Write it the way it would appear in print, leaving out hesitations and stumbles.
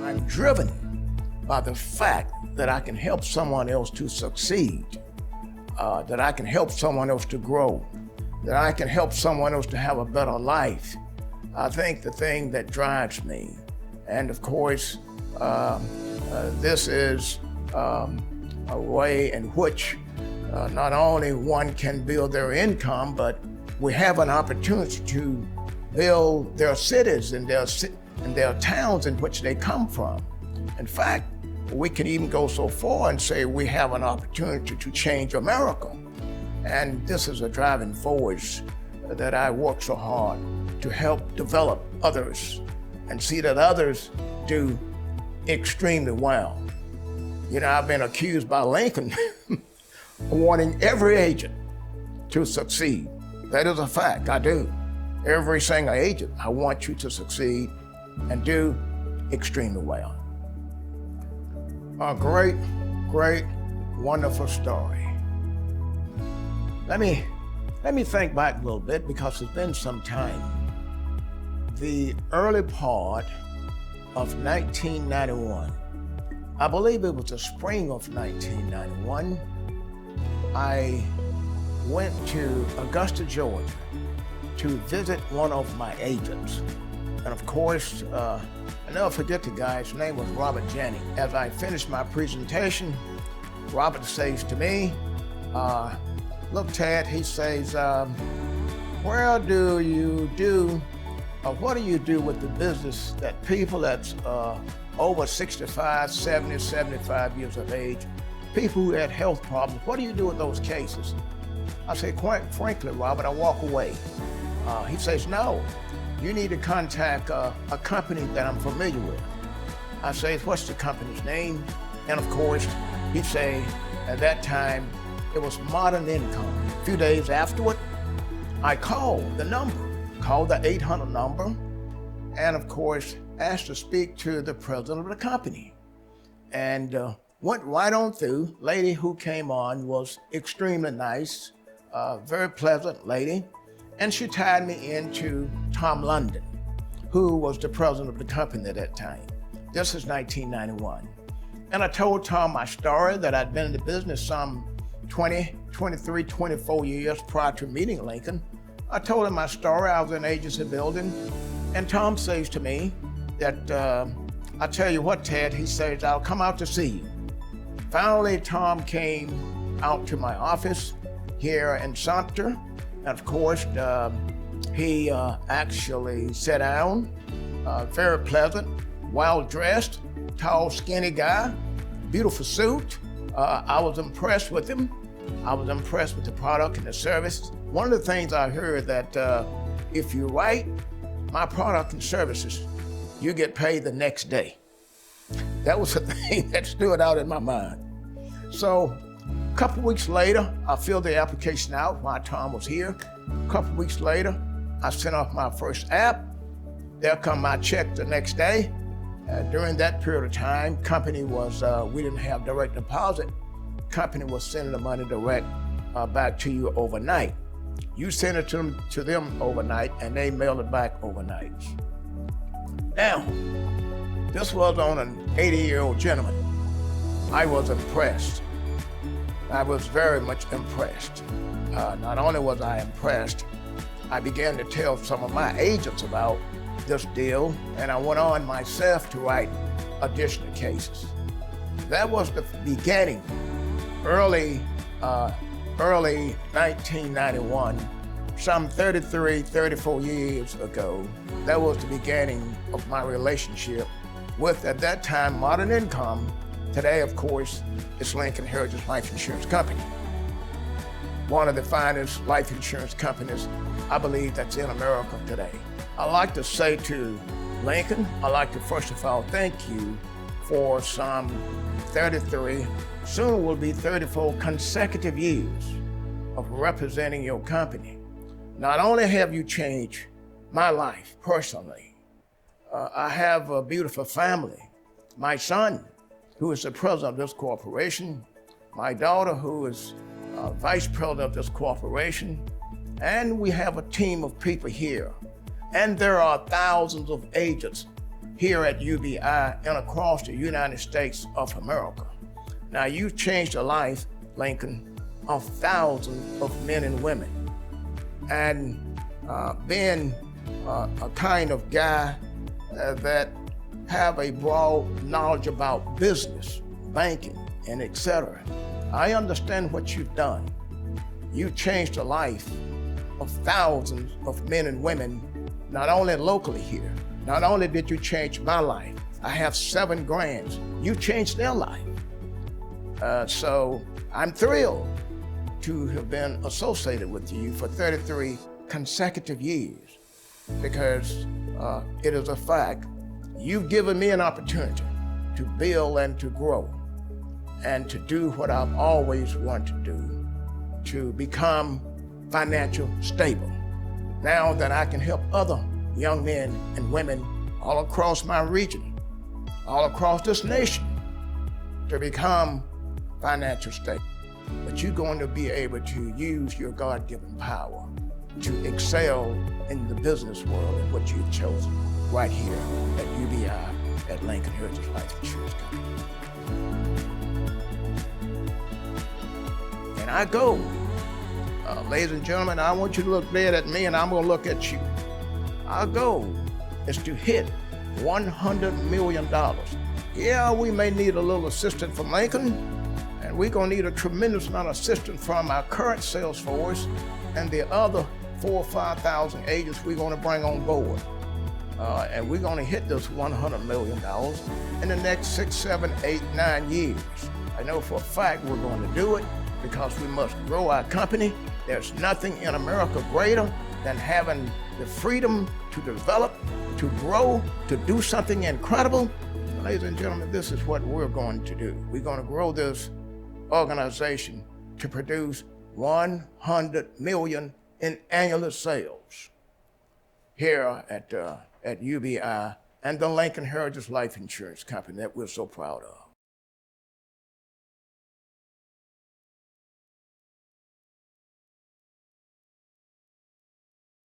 I'm driven by the fact that I can help someone else to succeed, that I can help someone else to grow, that I can help someone else to have a better life. I think the thing that drives me, and of course, this is a way in which not only one can build their income, but we have an opportunity to build their cities and their towns in which they come from. In fact, we can even go so far and say we have an opportunity to change America. And this is a driving force that I work so hard to help develop others and see that others do extremely well. You know, I've been accused by Lincoln of wanting every agent to succeed. That is a fact, I do. Every single agent, I want you to succeed and do extremely well. A great, wonderful story. Let me think back a little bit because it's been some time. The early part of 1991, I believe it was the spring of 1991, I went to Augusta, Georgia to visit one of my agents. And of course, I'll never forget the guy, his name was Robert Jennings. As I finished my presentation, Robert says to me, look, Ted, he says, what do you do with the business that people that's over 65, 70, 75 years of age, people who had health problems, what do you do with those cases? I say, quite frankly, Robert, I walk away. He says, no, you need to contact a company that I'm familiar with. I say, what's the company's name? And of course, he'd say, at that time, it was Modern Income. A few days afterward, I called the 800 number, and of course, asked to speak to the president of the company. And went right on through. Lady who came on was extremely nice, very pleasant lady. And she tied me into Tom London, who was the president of the company at that time. This is 1991. And I told Tom my story, that I'd been in the business some 20, 23, 24 years prior to meeting Lincoln. I told him my story. I was in an agency building. And Tom says to me that, I tell you what, Ted, he says, I'll come out to see you. Finally, Tom came out to my office here in Sumter. And of course, he actually sat down, very pleasant, well-dressed, tall, skinny guy, beautiful suit. I was impressed with him. I was impressed with the product and the service. One of the things I heard that if you write my product and services, you get paid the next day. That was the thing that stood out in my mind. So, a couple weeks later, I filled the application out while Tom was here. A couple weeks later, I sent off my first app. There come my check the next day. During that period of time, company was, we didn't have direct deposit. Company was sending the money direct back to you overnight. You send it to them overnight, and they mail it back overnight. Now, this was on an 80-year-old gentleman. I was impressed. I was very much impressed. Not only was I impressed, I began to tell some of my agents about this deal, and I went on myself to write additional cases. That was the beginning, early 1991, some 33, 34 years ago. That was the beginning of my relationship with, at that time, Modern Income. Today, of course, it's Lincoln Heritage Life Insurance Company. One of the finest life insurance companies, I believe, that's in America today. I'd like to say to Lincoln, I'd like to first of all thank you for some 33, soon will be 34 consecutive years of representing your company. Not only have you changed my life personally, I have a beautiful family. My son, who is the president of this corporation, my daughter, who is vice president of this corporation, and we have a team of people here. And there are thousands of agents here at UBI and across the United States of America. Now, you changed the life, Lincoln, of thousands of men and women. And being a kind of guy that have a broad knowledge about business, banking, and etc., I understand what you've done. You changed the life of thousands of men and women, not only locally here. Not only did you change my life, I have 7 grands. You changed their life. So I'm thrilled to have been associated with you for 33 consecutive years, because it is a fact. You've given me an opportunity to build and to grow and to do what I've always wanted to do, to become financially stable. Now that I can help other young men and women all across my region, all across this nation, to become financially stable. But you're going to be able to use your God-given power to excel in the business world and what you've chosen right here at UBI at Lincoln Heritage Life Insurance Company. And I go, ladies and gentlemen, I want you to look dead at me and I'm gonna look at you. Our goal is to hit $100 million. Yeah, we may need a little assistance from Lincoln, and we're gonna need a tremendous amount of assistance from our current sales force and the other 4,000 or 5,000 agents we're gonna bring on board. And we're gonna hit this $100 million in the next 6, 7, 8, 9 years. I know for a fact we're going to do it because we must grow our company. There's nothing in America greater than having the freedom to develop, to grow, to do something incredible. Ladies and gentlemen, this is what we're going to do. We're going to grow this organization to produce $100 million in annual sales here at UBI and the Lincoln Heritage Life Insurance Company that we're so proud of.